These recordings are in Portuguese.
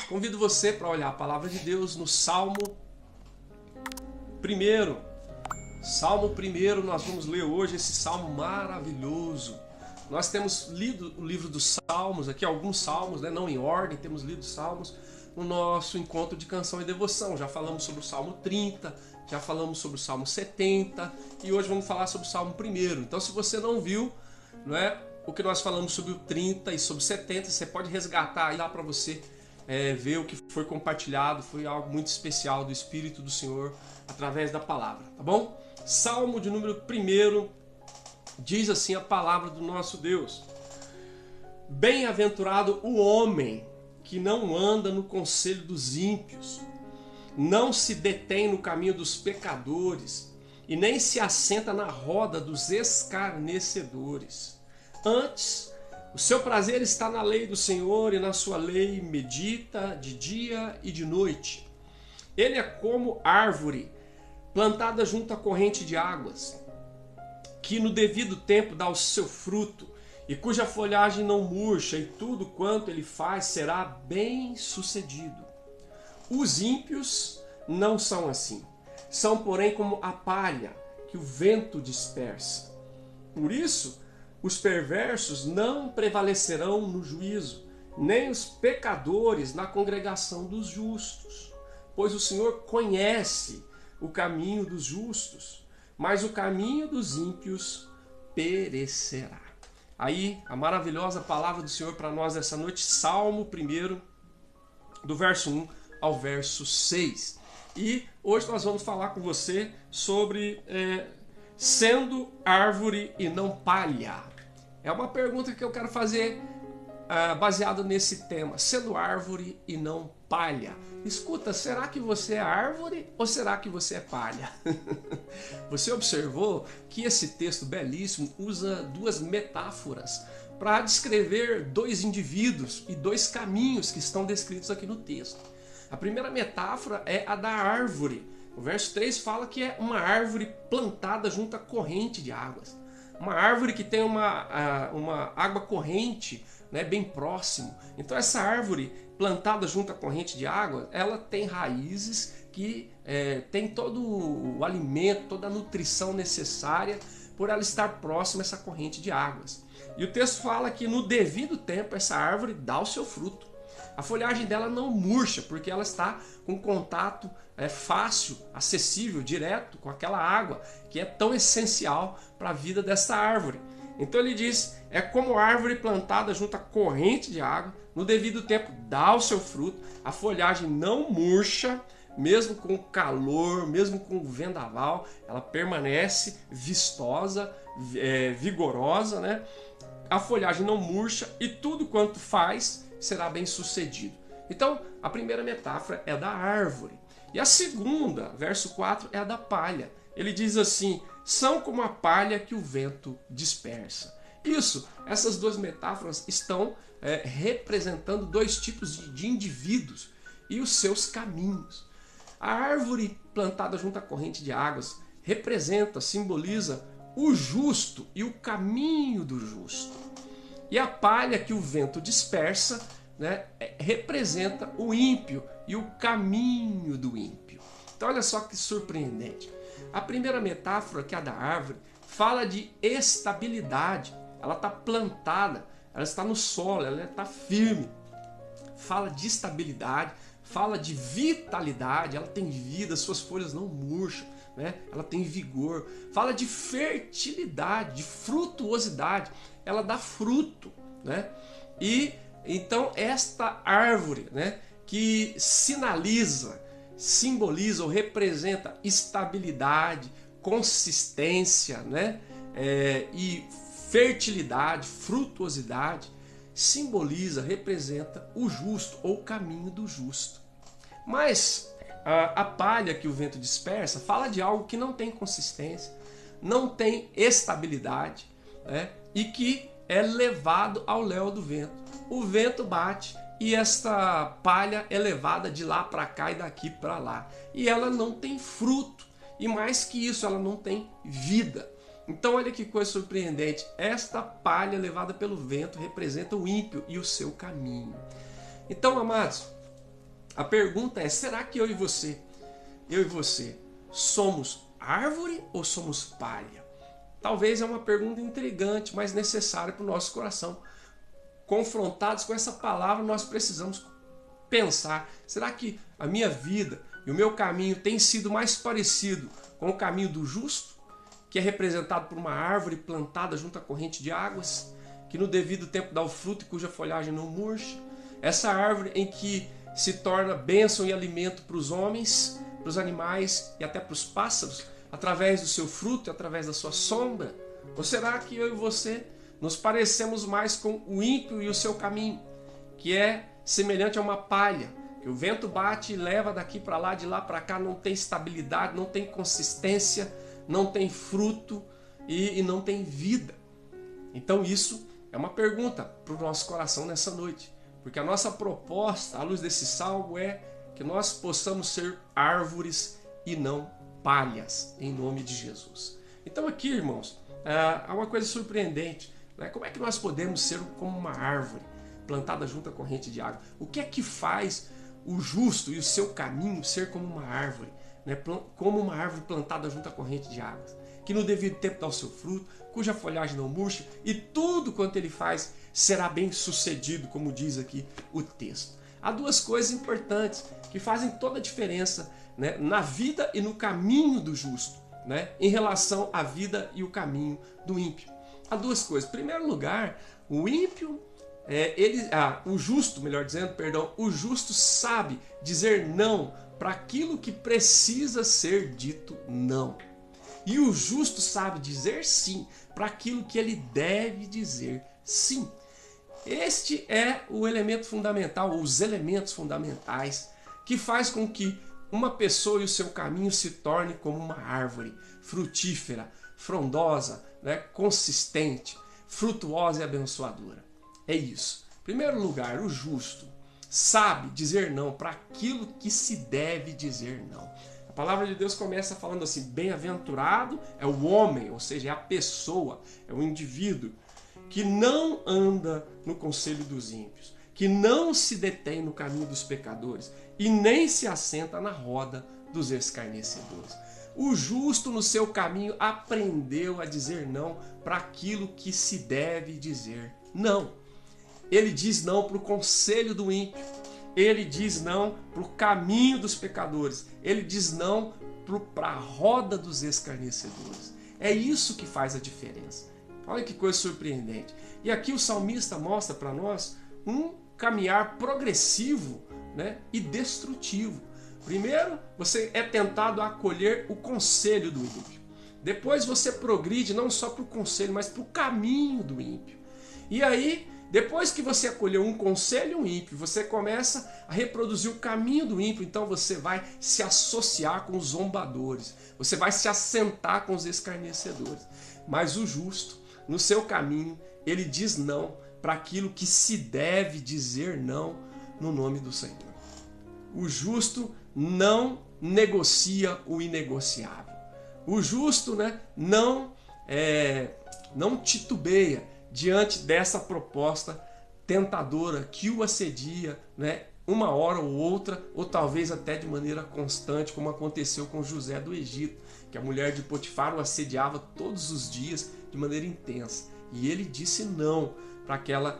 Convido você para olhar a palavra de Deus no Salmo 1. Salmo 1, nós vamos ler hoje esse salmo maravilhoso. Nós temos lido o livro dos Salmos, aqui alguns salmos, né? Não em ordem, temos lido os salmos no nosso encontro de canção e devoção. Já falamos sobre o Salmo 30, já falamos sobre o Salmo 70 e hoje vamos falar sobre o Salmo 1. Então, se você não viu, não é, o que nós falamos sobre o 30 e sobre o 70, você pode resgatar aí lá para você ver o que foi compartilhado. Foi algo muito especial do Espírito do Senhor através da palavra, tá bom? Salmo de número 1 diz assim a palavra do nosso Deus: Bem-aventurado o homem que não anda no conselho dos ímpios, não se detém no caminho dos pecadores e nem se assenta na roda dos escarnecedores. Antes, o seu prazer está na lei do Senhor e na sua lei medita de dia e de noite. Ele é como árvore plantada junto à corrente de águas, que no devido tempo dá o seu fruto e cuja folhagem não murcha, e tudo quanto ele faz será bem sucedido. Os ímpios não são assim, são porém como a palha que o vento dispersa. Por isso, os perversos não prevalecerão no juízo, nem os pecadores na congregação dos justos. Pois o Senhor conhece o caminho dos justos, mas o caminho dos ímpios perecerá. Aí, a maravilhosa palavra do Senhor para nós essa noite, Salmo 1, do verso 1 ao verso 6. E hoje nós vamos falar com você sobre sendo árvore e não palha. É uma pergunta que eu quero fazer baseado nesse tema, sendo árvore e não palha. Escuta, será que você é árvore ou será que você é palha? Você observou que esse texto belíssimo usa duas metáforas para descrever dois indivíduos e dois caminhos que estão descritos aqui no texto. A primeira metáfora é a da árvore. O verso 3 fala que é uma árvore plantada junto à corrente de águas. Uma árvore que tem uma água corrente, né, bem próximo. Então essa árvore plantada junto à corrente de água, ela tem raízes que tem todo o alimento, toda a nutrição necessária por ela estar próxima a essa corrente de águas. E o texto fala que no devido tempo essa árvore dá o seu fruto. A folhagem dela não murcha, porque ela está com contato fácil, acessível, direto com aquela água que é tão essencial para a vida dessa árvore. Então ele diz, é como árvore plantada junto à corrente de água, no devido tempo dá o seu fruto, a folhagem não murcha, mesmo com o calor, mesmo com o vendaval, ela permanece vistosa, vigorosa, né? A folhagem não murcha e tudo quanto faz será bem sucedido. Então, a primeira metáfora é da árvore. E a segunda, verso 4, é a da palha. Ele diz assim, são como a palha que o vento dispersa. Essas duas metáforas estão representando dois tipos de indivíduos e os seus caminhos. A árvore plantada junto à corrente de águas representa, simboliza o justo e o caminho do justo. E a palha que o vento dispersa, né, representa o ímpio e o caminho do ímpio. Então olha só que surpreendente. A primeira metáfora, que é a da árvore, fala de estabilidade. Ela está plantada, ela está no solo, ela está firme. Fala de estabilidade, fala de vitalidade, ela tem vida, suas folhas não murcham, né? Ela tem vigor. Fala de fertilidade, de frutuosidade, ela dá fruto, né? E então esta árvore, né, que simboliza ou representa estabilidade, consistência, né, e fertilidade, frutuosidade, representa o justo ou o caminho do justo. Mas a palha que o vento dispersa fala de algo que não tem consistência, não tem estabilidade, né, e que é levado ao léu do vento. O vento bate e esta palha é levada de lá para cá e daqui para lá. E ela não tem fruto. E mais que isso, ela não tem vida. Então olha que coisa surpreendente. Esta palha levada pelo vento representa o ímpio e o seu caminho. Então, amados, A pergunta é, será que eu e você, somos árvore ou somos palha? Talvez é uma pergunta intrigante, mas necessária para o nosso coração. Confrontados com essa palavra, nós precisamos pensar, será que a minha vida e o meu caminho tem sido mais parecido com o caminho do justo, que é representado por uma árvore plantada junto à corrente de águas, que no devido tempo dá o fruto e cuja folhagem não murcha? Essa árvore em que se torna bênção e alimento para os homens, para os animais e até para os pássaros, através do seu fruto e através da sua sombra? Ou será que eu e você nos parecemos mais com o ímpio e o seu caminho, que é semelhante a uma palha, que o vento bate e leva daqui para lá, de lá para cá, não tem estabilidade, não tem consistência, não tem fruto e não tem vida? Então isso é uma pergunta para o nosso coração nessa noite, porque a nossa proposta, à luz desse salmo, é que nós possamos ser árvores e não palhas, em nome de Jesus. Então aqui, irmãos, há uma coisa surpreendente, né? Como é que nós podemos ser como uma árvore plantada junto à corrente de água? O que é que faz o justo e o seu caminho ser como uma árvore, né? Como uma árvore plantada junto à corrente de águas, que no devido tempo dá o seu fruto, cuja folhagem não murcha, e tudo quanto ele faz será bem sucedido, como diz aqui o texto. Há duas coisas importantes que fazem toda a diferença, né, na vida e no caminho do justo, né, em relação à vida e o caminho do ímpio. Há duas coisas. Em primeiro lugar, o ímpio, o justo, melhor dizendo, perdão, o justo sabe dizer não para aquilo que precisa ser dito não. E o justo sabe dizer sim para aquilo que ele deve dizer sim. Este é o elemento fundamental, os elementos fundamentais que faz com que uma pessoa e o seu caminho se torne como uma árvore frutífera, frondosa, né, consistente, frutuosa e abençoadora. É isso. Em primeiro lugar, o justo sabe dizer não para aquilo que se deve dizer não. A palavra de Deus começa falando assim: bem-aventurado é o homem, ou seja, é a pessoa, é o indivíduo que não anda no conselho dos ímpios, que não se detém no caminho dos pecadores e nem se assenta na roda dos escarnecedores. O justo no seu caminho aprendeu a dizer não para aquilo que se deve dizer não. Ele diz não para o conselho do ímpio, ele diz não para o caminho dos pecadores, ele diz não para a roda dos escarnecedores. É isso que faz a diferença. Olha que coisa surpreendente. E aqui o salmista mostra para nós um caminhar progressivo, né, e destrutivo. Primeiro, você é tentado a acolher o conselho do ímpio. Depois você progride não só para o conselho, mas para o caminho do ímpio. E aí, depois que você acolheu um conselho e um ímpio, você começa a reproduzir o caminho do ímpio. Então você vai se associar com os zombadores, você vai se assentar com os escarnecedores. Mas o justo, no seu caminho, ele diz não para aquilo que se deve dizer não no nome do Senhor. O justo não negocia o inegociável. O justo, né, não titubeia diante dessa proposta tentadora que o assedia, né, uma hora ou outra, ou talvez até de maneira constante, como aconteceu com José do Egito, que a mulher de Potifar o assediava todos os dias de maneira intensa. E ele disse não para aquela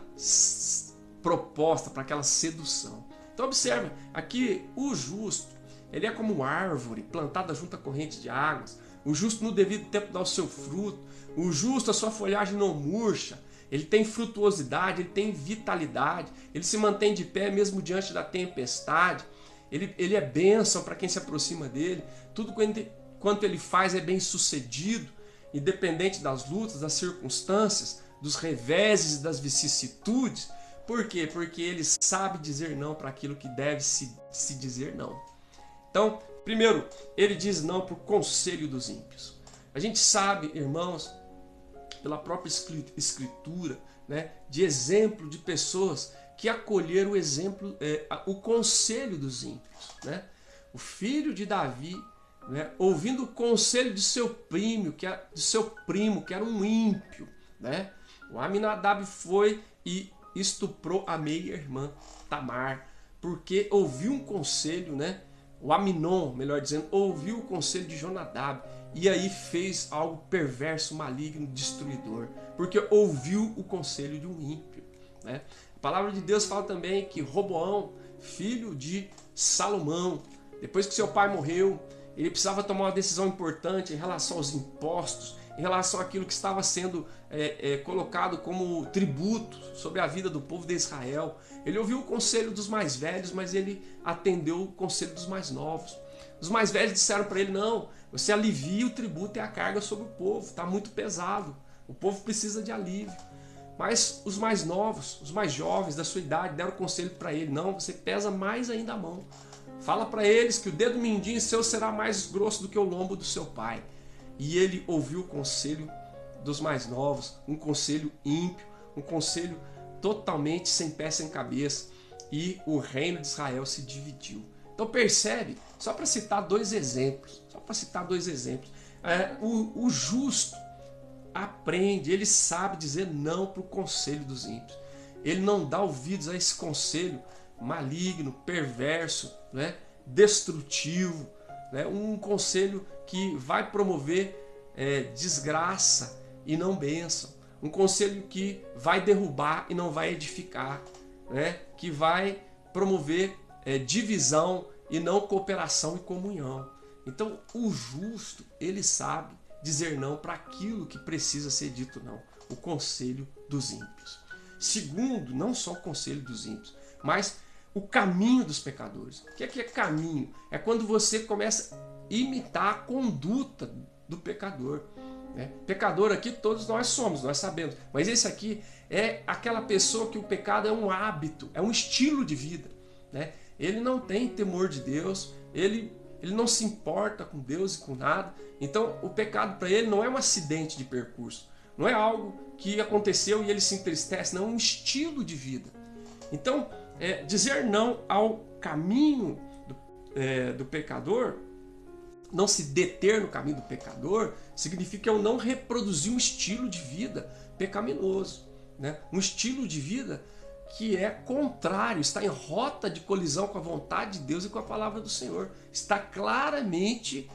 proposta, para aquela sedução. Então observa, aqui o justo, ele é como uma árvore plantada junto à corrente de águas. O justo no devido tempo dá o seu fruto. O justo, a sua folhagem não murcha. Ele tem frutuosidade, ele tem vitalidade. Ele se mantém de pé mesmo diante da tempestade. Ele é bênção para quem se aproxima dele. Tudo quanto ele faz é bem sucedido, independente das lutas, das circunstâncias, dos reveses e das vicissitudes. Por quê? Porque ele sabe dizer não para aquilo que deve se dizer não. Então, primeiro, ele diz não para o conselho dos ímpios. A gente sabe, irmãos, pela própria escritura, né, de exemplo de pessoas que acolheram o conselho dos ímpios, né? O filho de Davi, né, ouvindo o conselho de seu primo, que era um ímpio, né? O Aminadab foi e estuprou a meia-irmã Tamar, porque ouviu um conselho, né? O Aminon, melhor dizendo, ouviu o conselho de Jonadab e aí fez algo perverso, maligno, destruidor, porque ouviu o conselho de um ímpio, né? A palavra de Deus fala também que Roboão, filho de Salomão, depois que seu pai morreu, ele precisava tomar uma decisão importante em relação aos impostos, em relação àquilo que estava sendo colocado como tributo sobre a vida do povo de Israel. Ele ouviu o conselho dos mais velhos, mas ele atendeu o conselho dos mais novos. Os mais velhos disseram para ele, não, você alivia o tributo e a carga sobre o povo, está muito pesado, o povo precisa de alívio. Mas os mais novos, os mais jovens da sua idade deram conselho para ele, não, você pesa mais ainda a mão. Fala para eles que o dedo mindinho seu será mais grosso do que o lombo do seu pai. E ele ouviu o conselho dos mais novos, um conselho ímpio, um conselho totalmente sem pé, sem cabeça. E o reino de Israel se dividiu. Então percebe, só para citar dois exemplos, o justo aprende, ele sabe dizer não para o conselho dos ímpios. Ele não dá ouvidos a esse conselho maligno, perverso, né, destrutivo, né, um conselho que vai promover desgraça e não bênção, um conselho que vai derrubar e não vai edificar, né, que vai promover divisão e não cooperação e comunhão. Então o justo, ele sabe dizer não para aquilo que precisa ser dito não, o conselho dos ímpios. Segundo, não só o conselho dos ímpios, mas o caminho dos pecadores. O que é caminho? É quando você começa a imitar a conduta do pecador, né? Pecador aqui todos nós somos, nós sabemos, mas esse aqui é aquela pessoa que o pecado é um hábito, é um estilo de vida, né? Ele não tem temor de Deus, ele não se importa com Deus e com nada. Então o pecado para ele não é um acidente de percurso, não é algo que aconteceu e ele se entristece, não, é um estilo de vida. Então dizer não ao caminho do pecador, não se deter no caminho do pecador, significa eu não reproduzir um estilo de vida pecaminoso, né? Um estilo de vida que é contrário, está em rota de colisão com a vontade de Deus e com a palavra do Senhor. Está claramente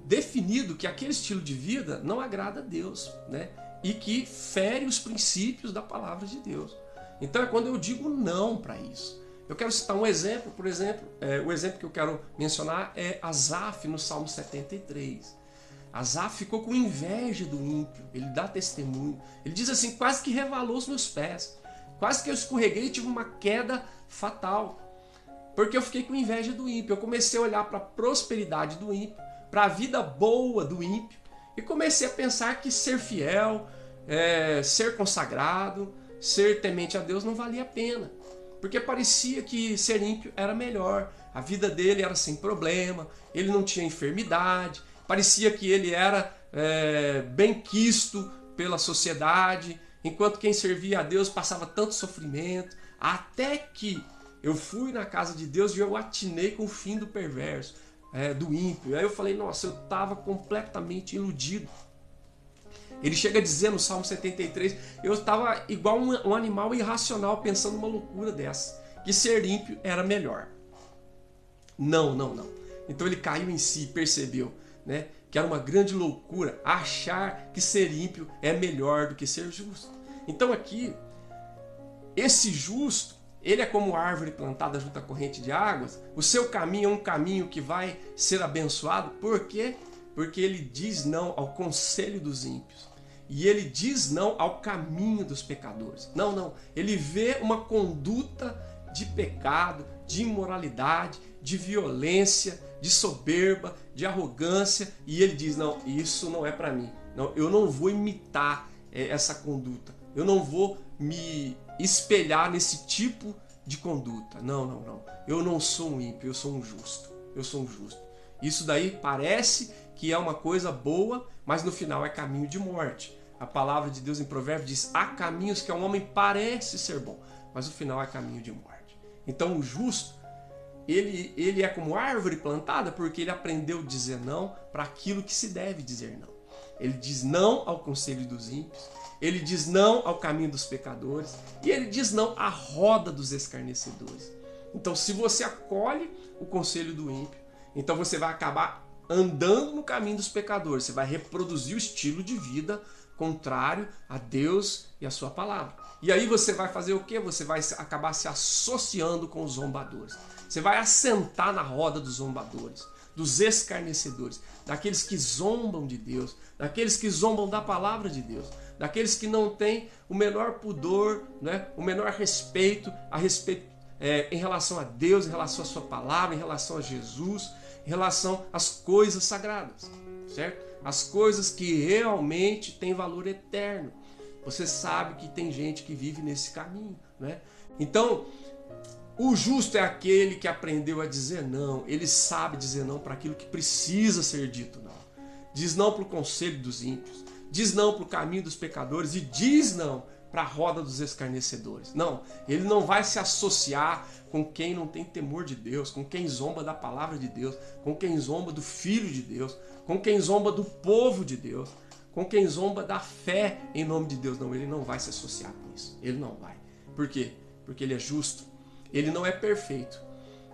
definido que aquele estilo de vida não agrada a Deus, né? E que fere os princípios da palavra de Deus. Então é quando eu digo não para isso. Eu quero citar um exemplo, por exemplo, o exemplo que eu quero mencionar é Asaf no Salmo 73. Asaf ficou com inveja do ímpio, ele dá testemunho. Ele diz assim, quase que revalou os meus pés, quase que eu escorreguei e tive uma queda fatal, porque eu fiquei com inveja do ímpio. Eu comecei a olhar para a prosperidade do ímpio, para a vida boa do ímpio, e comecei a pensar que ser fiel, ser consagrado, ser temente a Deus não valia a pena, porque parecia que ser ímpio era melhor, a vida dele era sem problema, ele não tinha enfermidade, parecia que ele era bem quisto pela sociedade, enquanto quem servia a Deus passava tanto sofrimento, até que eu fui na casa de Deus e eu atinei com o fim do perverso, do ímpio. Aí eu falei, nossa, eu estava completamente iludido. Ele chega a dizer no Salmo 73, eu estava igual um animal irracional pensando uma loucura dessa, que ser ímpio era melhor. Não. Então ele caiu em si, percebeu, né, que era uma grande loucura achar que ser ímpio é melhor do que ser justo. Então aqui, esse justo, ele é como árvore plantada junto à corrente de águas. O seu caminho é um caminho que vai ser abençoado. Por quê? Porque ele diz não ao conselho dos ímpios. E ele diz não ao caminho dos pecadores. Não. Ele vê uma conduta de pecado, de imoralidade, de violência, de soberba, de arrogância. E ele diz, não, isso não é para mim. Não, eu não vou imitar essa conduta. Eu não vou me espelhar nesse tipo de conduta. Não. Eu não sou um ímpio, eu sou um justo. Isso daí parece que é uma coisa boa, mas no final é caminho de morte. A palavra de Deus em Provérbios diz, há caminhos que ao homem parece ser bom, mas no final é caminho de morte. Então o justo, ele é como árvore plantada porque ele aprendeu a dizer não para aquilo que se deve dizer não. Ele diz não ao conselho dos ímpios, ele diz não ao caminho dos pecadores e ele diz não à roda dos escarnecedores. Então, se você acolhe o conselho do ímpio, então você vai acabar andando no caminho dos pecadores, você vai reproduzir o estilo de vida contrário a Deus e a sua palavra. E aí você vai fazer o quê? Você vai acabar se associando com os zombadores. Você vai assentar na roda dos zombadores, dos escarnecedores, daqueles que zombam de Deus, daqueles que zombam da palavra de Deus, daqueles que não têm o menor pudor, né? O menor respeito em relação a Deus, em relação à sua palavra, em relação a Jesus, em relação às coisas sagradas, certo? As coisas que realmente têm valor eterno. Você sabe que tem gente que vive nesse caminho, né? Então, o justo é aquele que aprendeu a dizer não. Ele sabe dizer não para aquilo que precisa ser dito não. Diz não para o conselho dos ímpios, diz não para o caminho dos pecadores e diz não para a roda dos escarnecedores. Não, ele não vai se associar com quem não tem temor de Deus, com quem zomba da palavra de Deus, com quem zomba do Filho de Deus, com quem zomba do povo de Deus, com quem zomba da fé em nome de Deus. Não, ele não vai se associar com isso. Ele não vai. Por quê? Porque ele é justo. Ele não é perfeito.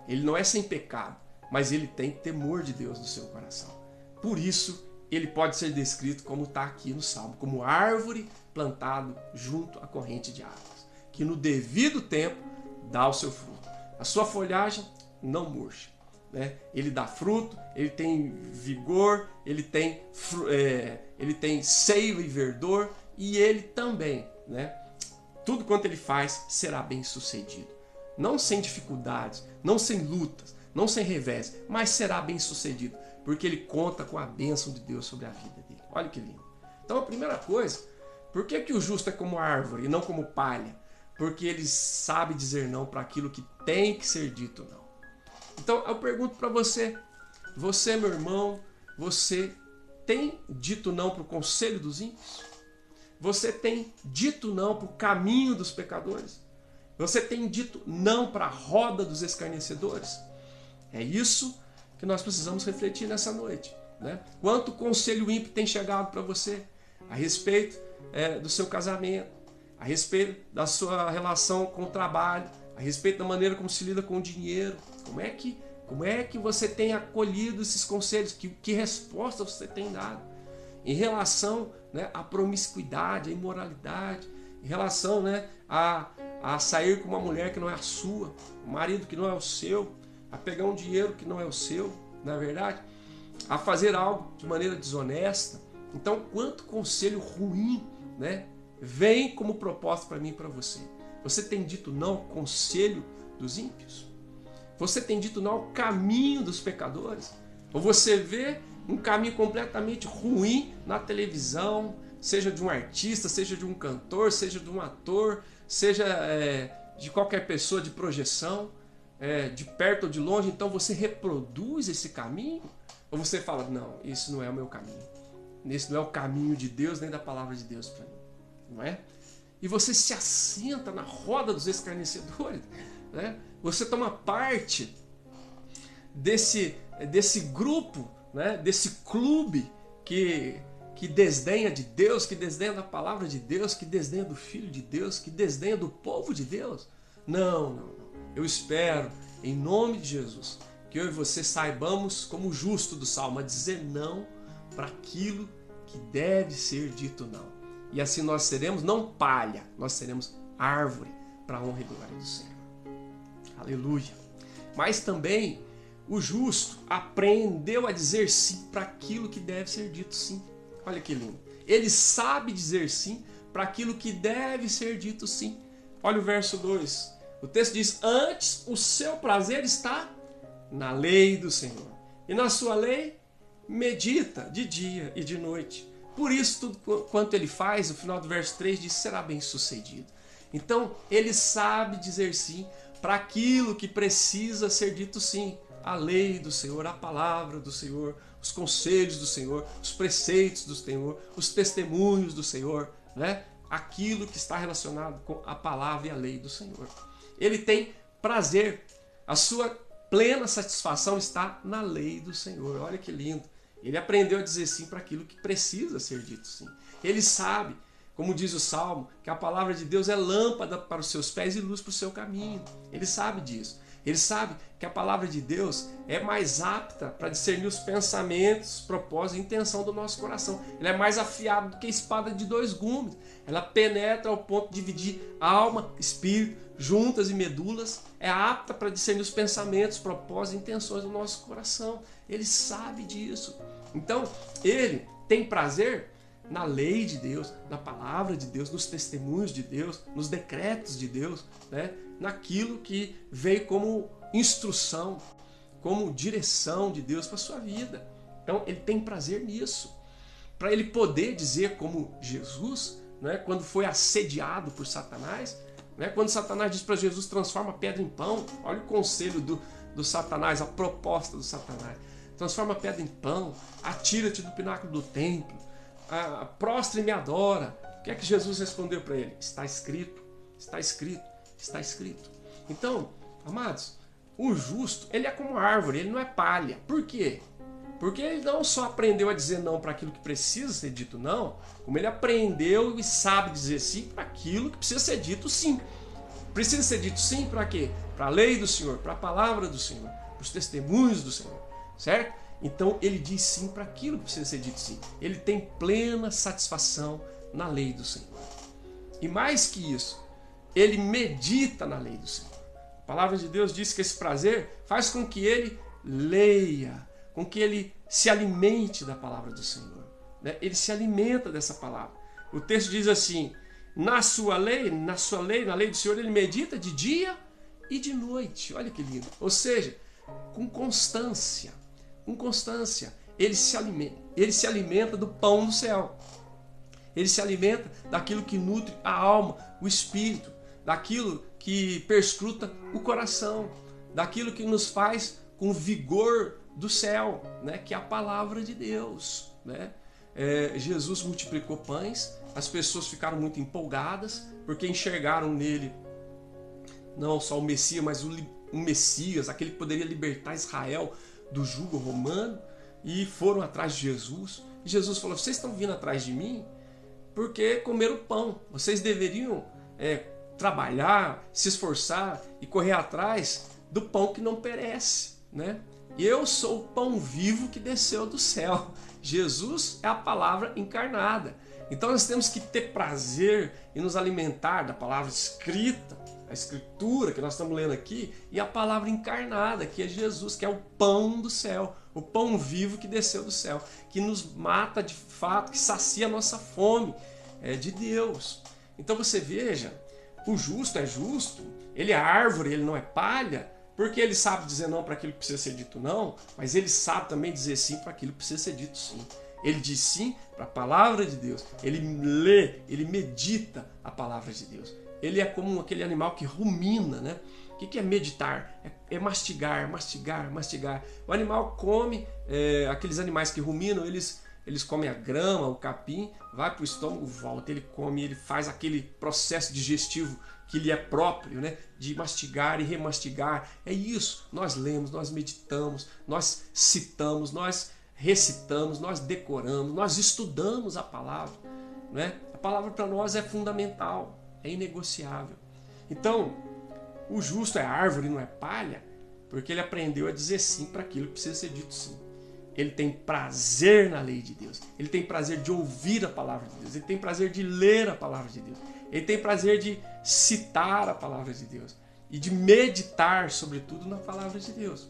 Ele não é sem pecado. Mas ele tem temor de Deus no seu coração. Por isso, ele pode ser descrito como está aqui no Salmo, como árvore plantado junto à corrente de águas, que no devido tempo dá o seu fruto. A sua folhagem não murcha, né? Ele dá fruto, ele tem vigor, ele tem seiva e verdor, e ele também, né? Tudo quanto ele faz será bem sucedido. Não sem dificuldades, não sem lutas, não sem revés, mas será bem sucedido, porque ele conta com a bênção de Deus sobre a vida dele. Olha que lindo. Então a primeira coisa, por que o justo é como árvore e não como palha? Porque ele sabe dizer não para aquilo que tem que ser dito não. Então eu pergunto para você, meu irmão, você tem dito não para o conselho dos ímpios? Você tem dito não para o caminho dos pecadores? Você tem dito não para a roda dos escarnecedores? É isso que nós precisamos refletir nessa noite, né? Quanto conselho ímpio tem chegado para você a respeito do seu casamento, a respeito da sua relação com o trabalho, a respeito da maneira como se lida com o dinheiro? Como é que você tem acolhido esses conselhos? Que resposta você tem dado em relação, né, à promiscuidade, à imoralidade, em relação, né, a sair com uma mulher que não é a sua, um marido que não é o seu, a pegar um dinheiro que não é o seu, na verdade, a fazer algo de maneira desonesta? Então, quanto conselho ruim, né, vem como propósito para mim e para você? Você tem dito não ao conselho dos ímpios? Você tem dito não ao caminho dos pecadores? Ou você vê um caminho completamente ruim na televisão, seja de um artista, seja de um cantor, seja de um ator, seja de qualquer pessoa de projeção, de perto ou de longe, então você reproduz esse caminho? Ou você fala, não, isso não é o meu caminho, esse não é o caminho de Deus nem da palavra de Deus para mim, não é? E você se assenta na roda dos escarnecedores, né? Você toma parte desse grupo, né? Desse clube que desdenha de Deus, que desdenha da palavra de Deus, que desdenha do Filho de Deus, que desdenha do povo de Deus. Não. Eu espero, em nome de Jesus, que eu e você saibamos, como o justo do Salmo, a dizer não para aquilo que deve ser dito não. E assim nós seremos, não palha, nós seremos árvore para a honra e glória do Senhor. Aleluia. Mas também o justo aprendeu a dizer sim para aquilo que deve ser dito sim. Olha que lindo. Ele sabe dizer sim para aquilo que deve ser dito sim. Olha o verso 2. O texto diz, antes o seu prazer está na lei do Senhor, e na sua lei medita de dia e de noite. Por isso, tudo quanto ele faz, no final do verso 3 diz, será bem sucedido. Então, ele sabe dizer sim para aquilo que precisa ser dito sim. A lei do Senhor, a palavra do Senhor, os conselhos do Senhor, os preceitos do Senhor, os testemunhos do Senhor, né? Aquilo que está relacionado com a palavra e a lei do Senhor. Ele tem prazer, a sua plena satisfação está na lei do Senhor. Olha que lindo. Ele aprendeu a dizer sim para aquilo que precisa ser dito sim. Ele sabe Como diz o Salmo, que a palavra de Deus é lâmpada para os seus pés e luz para o seu caminho. Ele sabe disso. Ele sabe que a palavra de Deus é mais apta para discernir os pensamentos, propósitos e intenção do nosso coração. Ela é mais afiada do que a espada de 2 gumes. Ela penetra ao ponto de dividir alma, espírito, juntas e medulas. É apta para discernir os pensamentos, propósitos e intenções do nosso coração. Ele sabe disso. Então, ele tem prazer na lei de Deus, na palavra de Deus, nos testemunhos de Deus, nos decretos de Deus, né? Naquilo que veio como instrução, como direção de Deus para a sua vida. Então ele tem prazer nisso. Para ele poder dizer como Jesus, né? Quando foi assediado por Satanás, né? Quando Satanás diz para Jesus, transforma a pedra em pão. Olha o conselho do Satanás, a proposta do Satanás. Transforma a pedra em pão, atira-te do pináculo do templo, prostra e me adora. O que é que Jesus respondeu para ele? Está escrito, está escrito, está escrito. Então, amados, o justo, ele é como árvore, ele não é palha. Por quê? Porque ele não só aprendeu a dizer não para aquilo que precisa ser dito não, como ele aprendeu e sabe dizer sim para aquilo que precisa ser dito sim. Precisa ser dito sim para quê? Para a lei do Senhor, para a palavra do Senhor, para os testemunhos do Senhor, certo? Então ele diz sim para aquilo que precisa ser dito sim. Ele tem plena satisfação na lei do Senhor. E mais que isso, ele medita na lei do Senhor. A palavra de Deus diz que esse prazer faz com que ele leia, com que ele se alimente da palavra do Senhor, né? Ele se alimenta dessa palavra. O texto diz assim, na lei do Senhor, ele medita de dia e de noite. Olha que lindo. Ou seja, com constância, ele se alimenta do pão do céu. Ele se alimenta daquilo que nutre a alma, o espírito, daquilo que perscruta o coração, daquilo que nos faz com vigor do céu, né? Que é a palavra de Deus, né? Jesus multiplicou pães, as pessoas ficaram muito empolgadas, porque enxergaram nele não só o Messias, mas o Messias, aquele que poderia libertar Israel do jugo romano, e foram atrás de Jesus. E Jesus falou, vocês estão vindo atrás de mim porque comeram pão. Vocês deveriam trabalhar, se esforçar e correr atrás do pão que não perece, né? Eu sou o pão vivo que desceu do céu. Jesus é a palavra encarnada. Então nós temos que ter prazer em nos alimentar da palavra escrita, a escritura que nós estamos lendo aqui, e a palavra encarnada, que é Jesus, que é o pão do céu, o pão vivo que desceu do céu, que nos mata de fato, que sacia a nossa fome de Deus. Então você veja, o justo é justo, ele é árvore, ele não é palha, porque ele sabe dizer não para aquilo que precisa ser dito não, mas ele sabe também dizer sim para aquilo que precisa ser dito sim. Ele diz sim para a palavra de Deus, ele lê, ele medita a palavra de Deus. Ele é como aquele animal que rumina, né? O que é meditar? É mastigar, mastigar, mastigar. O animal come, aqueles animais que ruminam, eles comem a grama, o capim, vai para o estômago, volta, ele come, ele faz aquele processo digestivo que lhe é próprio, né? De mastigar e remastigar. É isso, nós lemos, nós meditamos, nós citamos, nós recitamos, nós decoramos, nós estudamos a palavra, né? A palavra para nós é fundamental, é inegociável. Então, o justo é árvore, não é palha, porque ele aprendeu a dizer sim para aquilo que precisa ser dito sim. Ele tem prazer na lei de Deus, ele tem prazer de ouvir a palavra de Deus, ele tem prazer de ler a palavra de Deus, ele tem prazer de citar a palavra de Deus e de meditar, sobretudo, na palavra de Deus.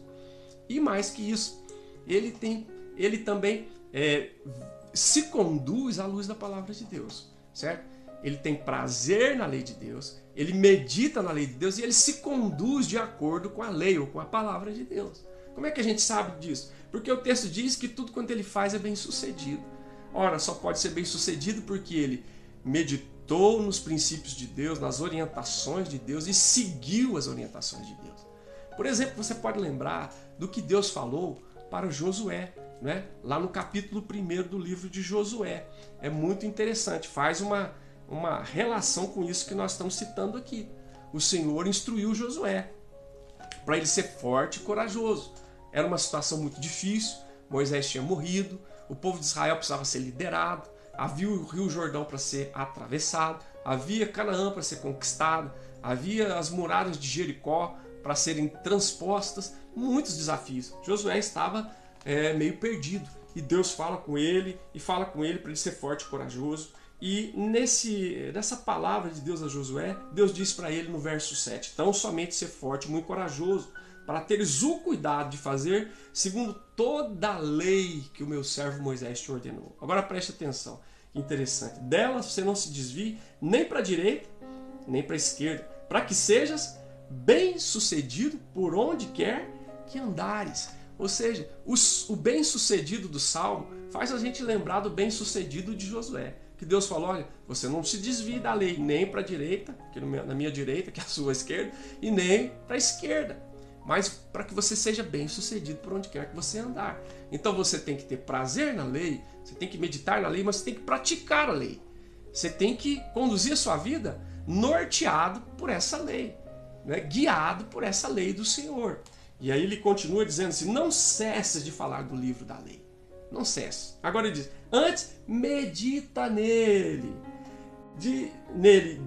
E mais que isso, ele também se conduz à luz da palavra de Deus, certo? Ele tem prazer na lei de Deus, ele medita na lei de Deus e ele se conduz de acordo com a lei ou com a palavra de Deus. Como é que a gente sabe disso? Porque o texto diz que tudo quanto ele faz é bem sucedido. Ora, só pode ser bem sucedido porque ele meditou nos princípios de Deus, nas orientações de Deus e seguiu as orientações de Deus. Por exemplo, você pode lembrar do que Deus falou para Josué, né? Lá no capítulo 1 do livro de Josué. É muito interessante, faz uma relação com isso que nós estamos citando aqui. O Senhor instruiu Josué para ele ser forte e corajoso. Era uma situação muito difícil, Moisés tinha morrido, o povo de Israel precisava ser liderado, havia o Rio Jordão para ser atravessado, havia Canaã para ser conquistado, havia as muralhas de Jericó para serem transpostas, muitos desafios. Josué estava meio perdido, e Deus fala com ele, para ele ser forte e corajoso. E nessa palavra de Deus a Josué, Deus diz para ele no verso 7, então somente ser forte e muito corajoso, para teres o cuidado de fazer segundo toda a lei que o meu servo Moisés te ordenou. Agora preste atenção, que interessante. Dela você não se desvie nem para a direita, nem para a esquerda, para que sejas bem-sucedido por onde quer que andares. Ou seja, o bem-sucedido do Salmo faz a gente lembrar do bem-sucedido de Josué. Que Deus falou, olha, você não se desvie da lei nem para a direita, que na minha direita, que é a sua esquerda, e nem para a esquerda, mas para que você seja bem-sucedido por onde quer que você andar. Então você tem que ter prazer na lei, você tem que meditar na lei, mas você tem que praticar a lei. Você tem que conduzir a sua vida norteado por essa lei, né? Guiado por essa lei do Senhor. E aí ele continua dizendo assim, não cesse de falar do livro da lei. Não cesse. Agora ele diz, antes medita nele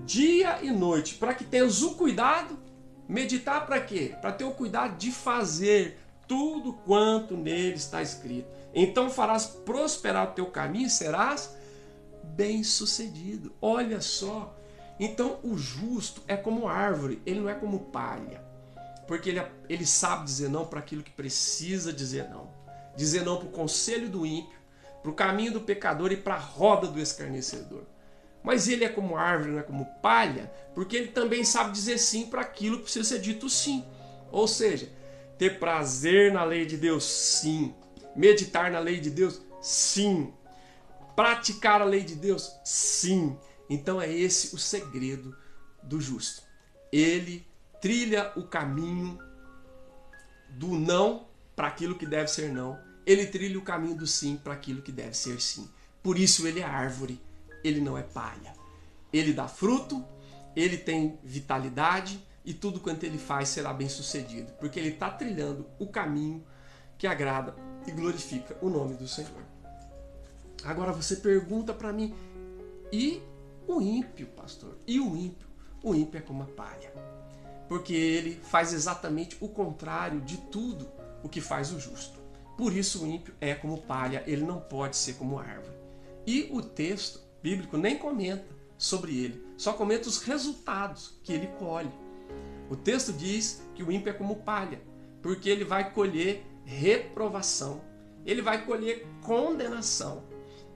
dia e noite, para que tenhas o cuidado. Meditar para quê? Para ter o cuidado de fazer tudo quanto nele está escrito. Então farás prosperar o teu caminho e serás bem-sucedido. Olha só. Então o justo é como árvore, ele não é como palha. Porque ele sabe dizer não para aquilo que precisa dizer não. Dizer não para o conselho do ímpio, para o caminho do pecador e para a roda do escarnecedor. Mas ele é como árvore, não é como palha, porque ele também sabe dizer sim para aquilo que precisa ser dito sim. Ou seja, ter prazer na lei de Deus, sim. Meditar na lei de Deus, sim. Praticar a lei de Deus, sim. Então é esse o segredo do justo. Ele trilha o caminho do não para aquilo que deve ser não. Ele trilha o caminho do sim para aquilo que deve ser sim. Por isso ele é árvore, ele não é palha. Ele dá fruto, ele tem vitalidade e tudo quanto ele faz será bem sucedido. Porque ele está trilhando o caminho que agrada e glorifica o nome do Senhor. Agora você pergunta para mim, e o ímpio, pastor? E o ímpio? O ímpio é como a palha. Porque ele faz exatamente o contrário de tudo o que faz o justo. Por isso o ímpio é como palha, ele não pode ser como árvore. E o texto bíblico nem comenta sobre ele, só comenta os resultados que ele colhe. O texto diz que o ímpio é como palha, porque ele vai colher reprovação, ele vai colher condenação,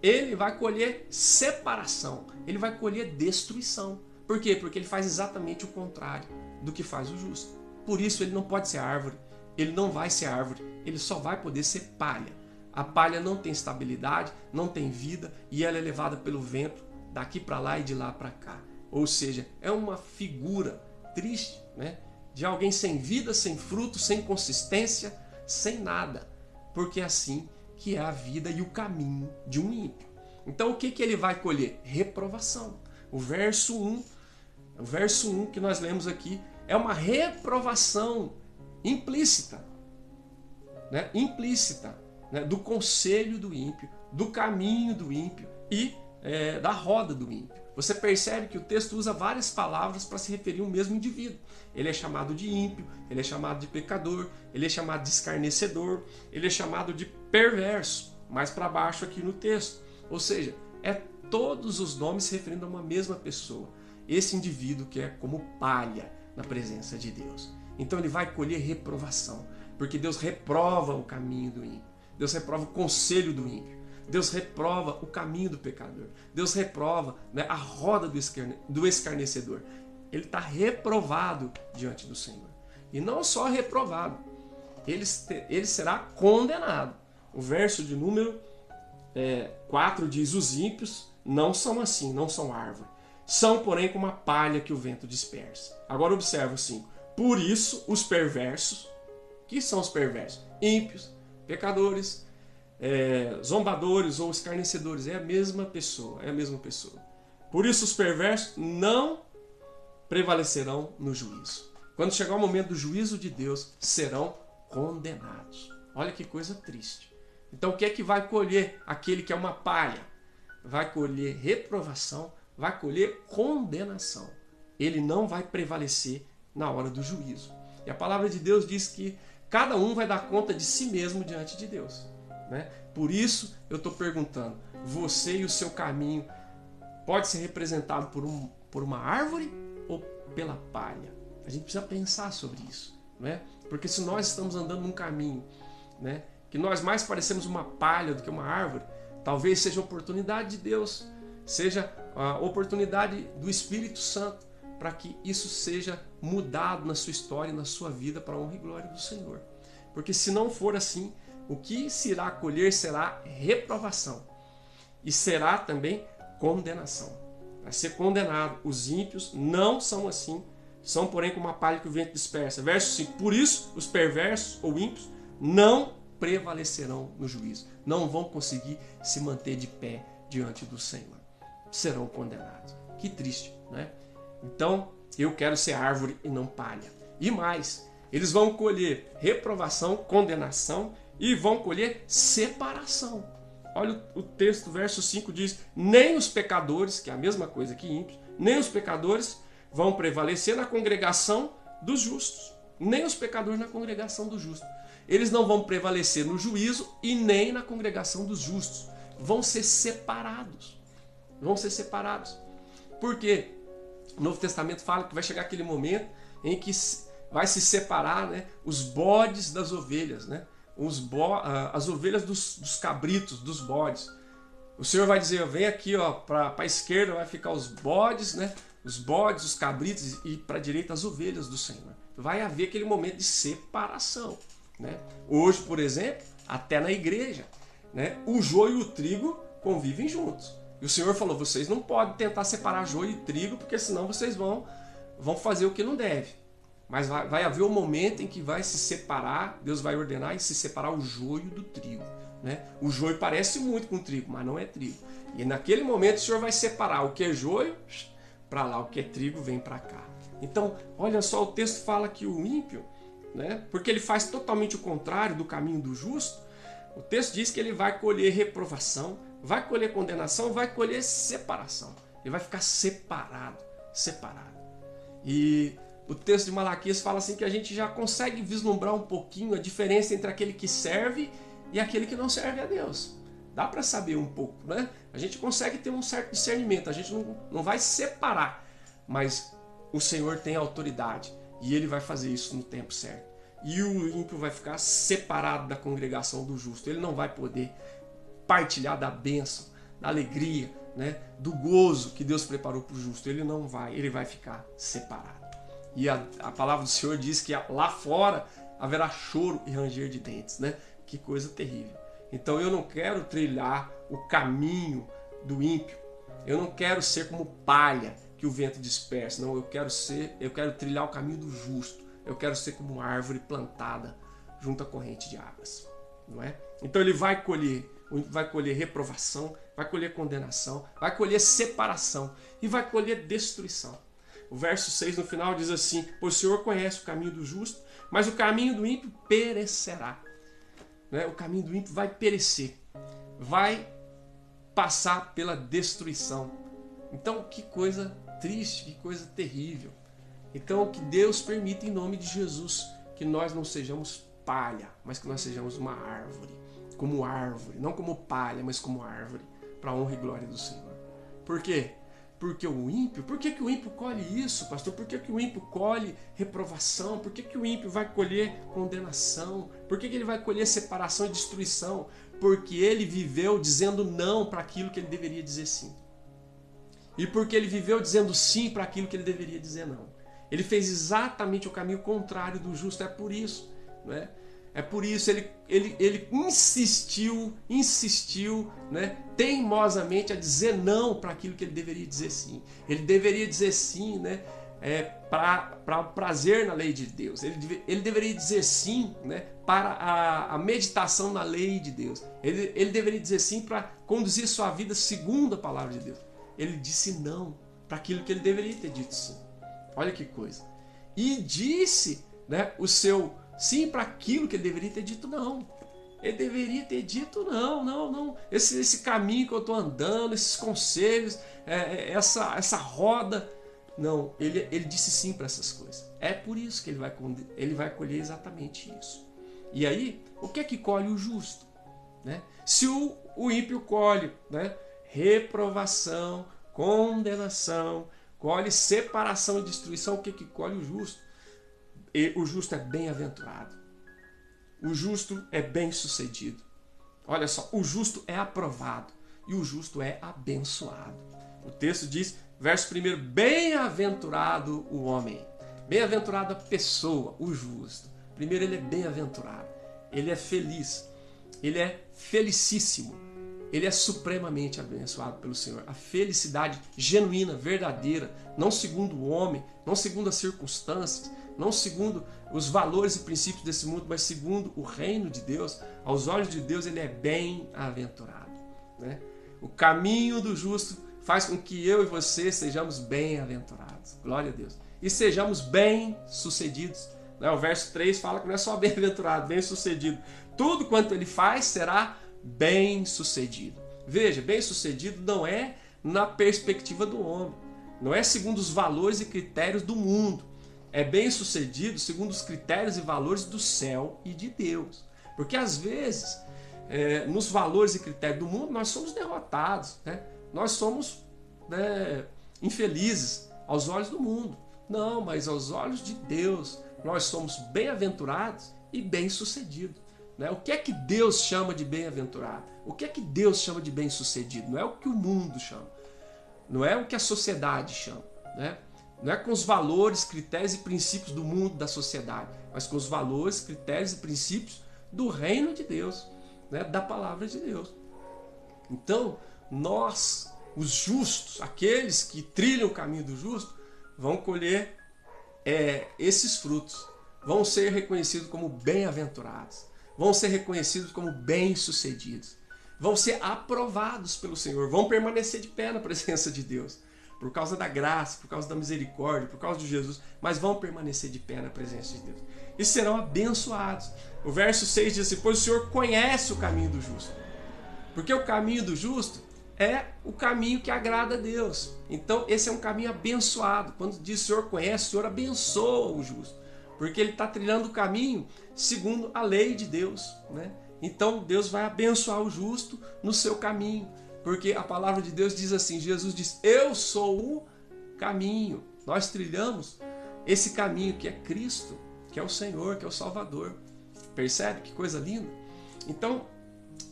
ele vai colher separação, ele vai colher destruição. Por quê? Porque ele faz exatamente o contrário do que faz o justo. Por isso ele não pode ser árvore, ele não vai ser árvore, ele só vai poder ser palha. A palha não tem estabilidade, não tem vida e ela é levada pelo vento daqui para lá e de lá para cá. Ou seja, é uma figura triste, né? De alguém sem vida, sem fruto, sem consistência, sem nada. Porque é assim que é a vida e o caminho de um ímpio. Então o que ele vai colher? Reprovação. O verso 1 que nós lemos aqui é uma reprovação implícita, né? Implícita, né? Do conselho do ímpio, do caminho do ímpio e da roda do ímpio. Você percebe que o texto usa várias palavras para se referir ao mesmo indivíduo. Ele é chamado de ímpio, ele é chamado de pecador, ele é chamado de escarnecedor, ele é chamado de perverso, mais para baixo aqui no texto. Ou seja, é todos os nomes se referindo a uma mesma pessoa. Esse indivíduo que é como palha na presença de Deus. Então ele vai colher reprovação, porque Deus reprova o caminho do ímpio. Deus reprova o conselho do ímpio. Deus reprova o caminho do pecador. Deus reprova, né, a roda do escarnecedor. Ele está reprovado diante do Senhor. E não só reprovado, ele será condenado. O verso de número 4 diz, os ímpios não são assim, não são árvore. São, porém, como a palha que o vento dispersa. Agora observa o 5. Por isso, os perversos, que são os perversos? Ímpios, pecadores, zombadores ou escarnecedores, é a mesma pessoa, Por isso os perversos não prevalecerão no juízo. Quando chegar o momento do juízo de Deus, serão condenados. Olha que coisa triste. Então o que é que vai colher aquele que é uma palha? vai colher reprovação, vai colher condenação. Ele não vai prevalecer na hora do juízo. E a palavra de Deus diz que cada um vai dar conta de si mesmo diante de Deus, né? Por isso eu estou perguntando, você e o seu caminho pode ser representado por uma árvore ou pela palha? A gente precisa pensar sobre isso, né? Porque se nós estamos andando num caminho, né, que nós mais parecemos uma palha do que uma árvore, talvez seja a oportunidade de Deus, seja a oportunidade do Espírito Santo para que isso seja mudado na sua história e na sua vida para a honra e glória do Senhor. Porque se não for assim, o que se irá colher será reprovação e será também condenação. Vai ser condenado. Os ímpios não são assim, são porém como uma palha que o vento dispersa. Verso 5, por isso os perversos ou ímpios não prevalecerão no juízo, não vão conseguir se manter de pé diante do Senhor, serão condenados. Que triste, né? Então, eu quero ser árvore e não palha. E mais, eles vão colher reprovação, condenação e vão colher separação. Olha o texto, verso 5 diz, nem os pecadores, que é a mesma coisa que ímpios, nem os pecadores vão prevalecer na congregação dos justos. Nem os pecadores na congregação dos justos. Eles não vão prevalecer no juízo e nem na congregação dos justos. Vão ser separados. Vão ser separados. Por quê? O Novo Testamento fala que vai chegar aquele momento em que vai se separar, né, os bodes das ovelhas, né? As ovelhas dos cabritos, dos bodes. O Senhor vai dizer, vem aqui, para a esquerda vai ficar os bodes, né? Os bodes, os cabritos, e para a direita as ovelhas do Senhor. Vai haver aquele momento de separação, né? Hoje, por exemplo, até na igreja, né, o joio e o trigo convivem juntos. E o Senhor falou, vocês não podem tentar separar joio e trigo, porque senão vocês vão fazer o que não deve. Mas vai haver um momento em que vai se separar, Deus vai ordenar e se separar o joio do trigo, né? O joio parece muito com o trigo, mas não é trigo. E naquele momento o Senhor vai separar o que é joio para lá, o que é trigo vem para cá. Então, olha só, o texto fala que o ímpio, né, porque ele faz totalmente o contrário do caminho do justo, o texto diz que ele vai colher reprovação, vai colher condenação, vai colher separação. Ele vai ficar separado. E o texto de Malaquias fala assim que a gente já consegue vislumbrar um pouquinho a diferença entre aquele que serve e aquele que não serve a Deus. Dá para saber um pouco, né? A gente consegue ter um certo discernimento, a gente não vai separar, mas o Senhor tem autoridade e Ele vai fazer isso no tempo certo. E o ímpio vai ficar separado da congregação do justo. Ele não vai poder partilhar da bênção, da alegria, né, do gozo que Deus preparou para o justo. Ele não vai, ele vai ficar separado. E a palavra do Senhor diz que lá fora haverá choro e ranger de dentes, né? Que coisa terrível. Então eu não quero trilhar o caminho do ímpio. Eu não quero ser como palha que o vento dispersa. Não, eu quero trilhar o caminho do justo. Eu quero ser como uma árvore plantada junto à corrente de águas, não é? Então ele vai colher reprovação, vai colher condenação, vai colher separação e vai colher destruição. O verso 6 no final diz assim, pois o Senhor conhece o caminho do justo, mas o caminho do ímpio perecerá. Né? O caminho do ímpio vai perecer, vai passar pela destruição. Então que coisa triste, que coisa terrível. Então que Deus permita em nome de Jesus que nós não sejamos palha, mas que nós sejamos uma árvore. Como árvore, não como palha, mas como árvore, para a honra e glória do Senhor. Por quê? Porque o ímpio, por que o ímpio colhe isso, pastor? Por que o ímpio colhe reprovação? Por que o ímpio vai colher condenação? Por que ele vai colher separação e destruição? Porque ele viveu dizendo não para aquilo que ele deveria dizer sim. E porque ele viveu dizendo sim para aquilo que ele deveria dizer não. Ele fez exatamente o caminho contrário do justo, é por isso, não é? É por isso ele insistiu, né, teimosamente a dizer não para aquilo que ele deveria dizer sim. Ele deveria dizer sim, né, para o prazer na lei de Deus. Ele deveria dizer sim, né, para a meditação na lei de Deus. Ele deveria dizer sim para conduzir sua vida segundo a palavra de Deus. Ele disse não para aquilo que ele deveria ter dito sim. Olha que coisa. E disse, né, o seu sim para aquilo que ele deveria ter dito não. Ele deveria ter dito: não, não, não. Esse caminho que eu estou andando, esses conselhos, essa roda. Não, ele disse sim para essas coisas. É por isso que ele vai colher exatamente isso. E aí, o que é que colhe o justo? Né? Se o ímpio colhe, né, reprovação, condenação, colhe separação e destruição, o que é que colhe o justo? E o justo é bem-aventurado. O justo é bem-sucedido. Olha só, o justo é aprovado e o justo é abençoado. O texto diz, verso 1, bem-aventurado o homem. Bem-aventurado a pessoa, o justo. Primeiro, ele é bem-aventurado. Ele é feliz. Ele é felicíssimo. Ele é supremamente abençoado pelo Senhor. A felicidade genuína, verdadeira, não segundo o homem, não segundo as circunstâncias, não segundo os valores e princípios desse mundo, mas segundo o reino de Deus. Aos olhos de Deus, ele é bem-aventurado. Né? O caminho do justo faz com que eu e você sejamos bem-aventurados. Glória a Deus. E sejamos bem-sucedidos. O verso 3 fala que não é só bem-aventurado, bem-sucedido. Tudo quanto ele faz será bem-sucedido. Veja, bem-sucedido não é na perspectiva do homem. Não é segundo os valores e critérios do mundo. É bem-sucedido segundo os critérios e valores do céu e de Deus. Porque às vezes, nos valores e critérios do mundo, nós somos derrotados. Né? Nós somos infelizes aos olhos do mundo. Não, mas aos olhos de Deus, nós somos bem-aventurados e bem-sucedidos. Né? O que é que Deus chama de bem-aventurado? O que é que Deus chama de bem-sucedido? Não é o que o mundo chama. Não é o que a sociedade chama. Né? Não é com os valores, critérios e princípios do mundo, da sociedade, mas com os valores, critérios e princípios do reino de Deus, né? Da palavra de Deus. Então, nós, os justos, aqueles que trilham o caminho do justo, vão colher esses frutos. Vão ser reconhecidos como bem-aventurados. Vão ser reconhecidos como bem-sucedidos. Vão ser aprovados pelo Senhor. Vão permanecer de pé na presença de Deus. Por causa da graça, por causa da misericórdia, por causa de Jesus. Mas vão permanecer de pé na presença de Deus. E serão abençoados. O verso 6 diz assim, pois o Senhor conhece o caminho do justo. Porque o caminho do justo é o caminho que agrada a Deus. Então esse é um caminho abençoado. Quando diz o Senhor conhece, o Senhor abençoa o justo. Porque ele está trilhando o caminho segundo a lei de Deus. Né? Então Deus vai abençoar o justo no seu caminho. Porque a palavra de Deus diz assim, Jesus diz, eu sou o caminho. Nós trilhamos esse caminho que é Cristo, que é o Senhor, que é o Salvador. Percebe que coisa linda? Então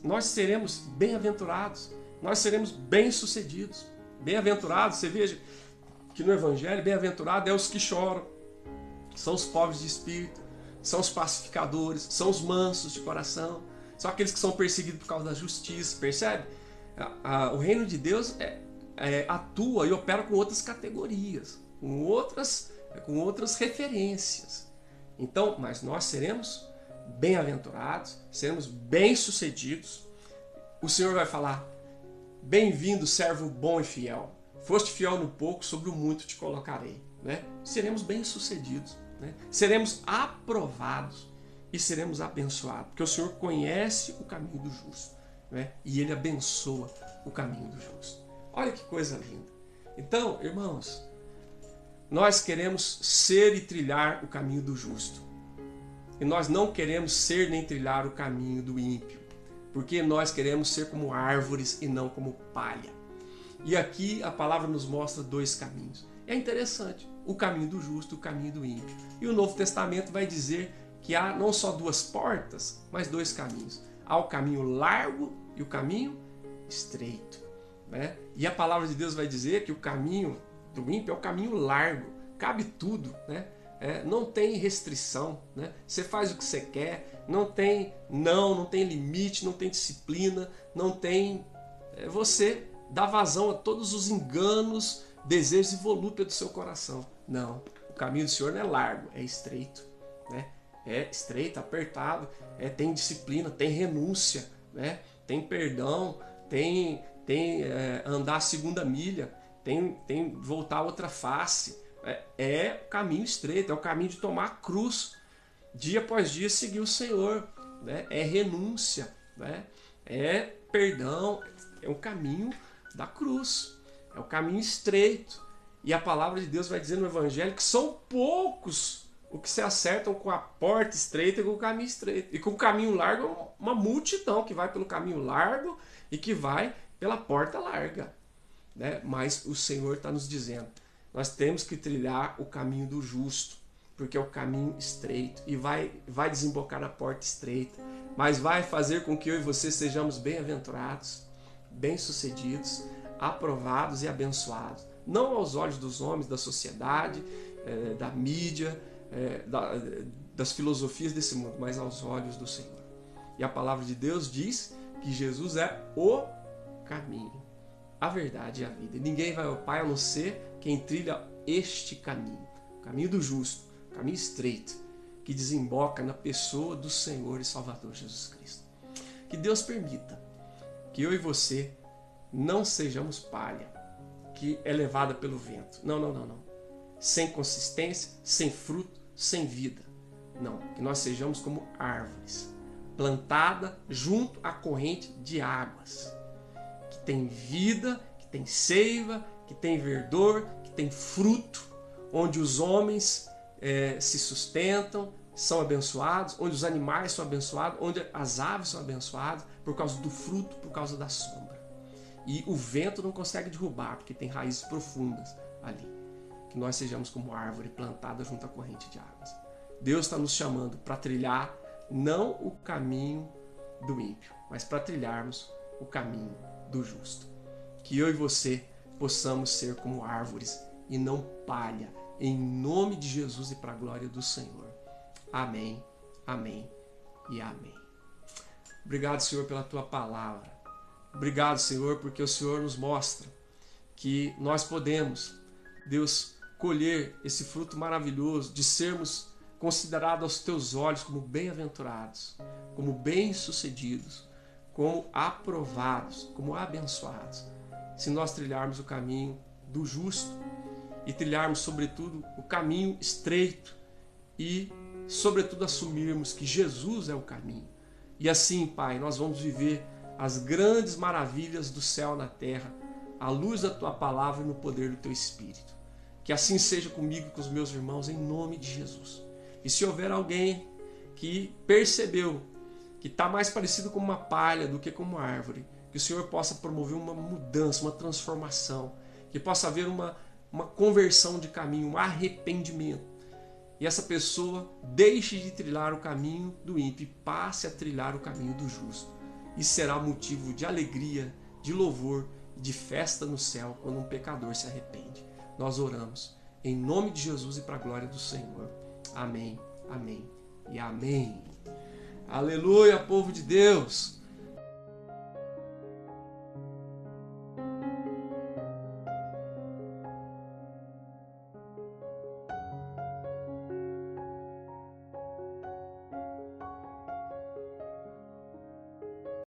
nós seremos bem-aventurados. Nós seremos bem-sucedidos. Bem-aventurados, você veja que no Evangelho, bem-aventurado é os que choram, são os pobres de espírito, são os pacificadores, são os mansos de coração, são aqueles que são perseguidos por causa da justiça, percebe? O reino de Deus atua e opera com outras categorias, com outras referências. Então, mas nós seremos bem-aventurados, seremos bem-sucedidos. O Senhor vai falar, bem-vindo, servo bom e fiel. Foste fiel no pouco, sobre o muito te colocarei. Né? Seremos bem-sucedidos. Né? Seremos aprovados e seremos abençoados. Porque o Senhor conhece o caminho do justo. Né? E Ele abençoa o caminho do justo. Olha que coisa linda. Então, irmãos, nós queremos ser e trilhar o caminho do justo. E nós não queremos ser nem trilhar o caminho do ímpio. Porque nós queremos ser como árvores e não como palha. E aqui a palavra nos mostra dois caminhos. É interessante, o caminho do justo e o caminho do ímpio. E o Novo Testamento vai dizer que há não só duas portas, mas dois caminhos. Há o caminho largo e o caminho estreito. Né? E a palavra de Deus vai dizer que o caminho do ímpio é o caminho largo. Cabe tudo, né? Não tem restrição. Né? Você faz o que você quer, não tem limite, não tem disciplina, não tem... Você dá vazão a todos os enganos, desejos e volúpia do seu coração. Não, o caminho do Senhor não é largo, é estreito. Né? É estreito, apertado, tem disciplina, tem renúncia, né? Tem perdão, tem andar a segunda milha, tem voltar a outra face. É o caminho estreito, é o caminho de tomar a cruz, dia após dia seguir o Senhor. né? É renúncia, né? É perdão, é o caminho da cruz, é o caminho estreito. E a palavra de Deus vai dizer no Evangelho que são poucos os que se acertam com a porta estreita e com o caminho estreito. E com o caminho largo, uma multidão que vai pelo caminho largo e que vai pela porta larga, né? Mas o Senhor está nos dizendo, nós temos que trilhar o caminho do justo, porque é o caminho estreito e vai desembocar na porta estreita, mas vai fazer com que eu e você sejamos bem-aventurados, bem-sucedidos, aprovados e abençoados. Não aos olhos dos homens, da sociedade, da mídia, das filosofias desse mundo, mas aos olhos do Senhor. E a palavra de Deus diz que Jesus é o caminho, a verdade e a vida. E ninguém vai ao Pai a não ser quem trilha este caminho, o caminho do justo, o caminho estreito, que desemboca na pessoa do Senhor e Salvador Jesus Cristo. Que Deus permita que eu e você não sejamos palha que é levada pelo vento. Não. Sem consistência, sem fruto, sem vida. Não, que nós sejamos como árvores, plantada junto à corrente de águas, que tem vida, que tem seiva, que tem verdor, que tem fruto, onde os homens se sustentam, são abençoados, onde os animais são abençoados, onde as aves são abençoadas, por causa do fruto, por causa da sombra. E o vento não consegue derrubar, porque tem raízes profundas ali. Que nós sejamos como árvore plantada junto à corrente de águas. Deus está nos chamando para trilhar não o caminho do ímpio, mas para trilharmos o caminho do justo. Que eu e você possamos ser como árvores e não palha, em nome de Jesus e para a glória do Senhor. Amém, amém e amém. Obrigado, Senhor, pela tua palavra. Obrigado, Senhor, porque o Senhor nos mostra que nós podemos, Deus, colher esse fruto maravilhoso de sermos considerados aos teus olhos como bem-aventurados, como bem-sucedidos, como aprovados, como abençoados, se nós trilharmos o caminho do justo e trilharmos, sobretudo, o caminho estreito e, sobretudo, assumirmos que Jesus é o caminho. E assim, Pai, nós vamos viver as grandes maravilhas do céu na terra, à luz da tua palavra e no poder do teu Espírito. Que assim seja comigo e com os meus irmãos, em nome de Jesus. E se houver alguém que percebeu que está mais parecido com uma palha do que com uma árvore, que o Senhor possa promover uma mudança, uma transformação, que possa haver uma conversão de caminho, um arrependimento. E essa pessoa deixe de trilhar o caminho do ímpio e passe a trilhar o caminho do justo. Isso será motivo de alegria, de louvor, de festa no céu quando um pecador se arrepende. Nós oramos em nome de Jesus e para a glória do Senhor. Amém, amém e amém. Aleluia, povo de Deus!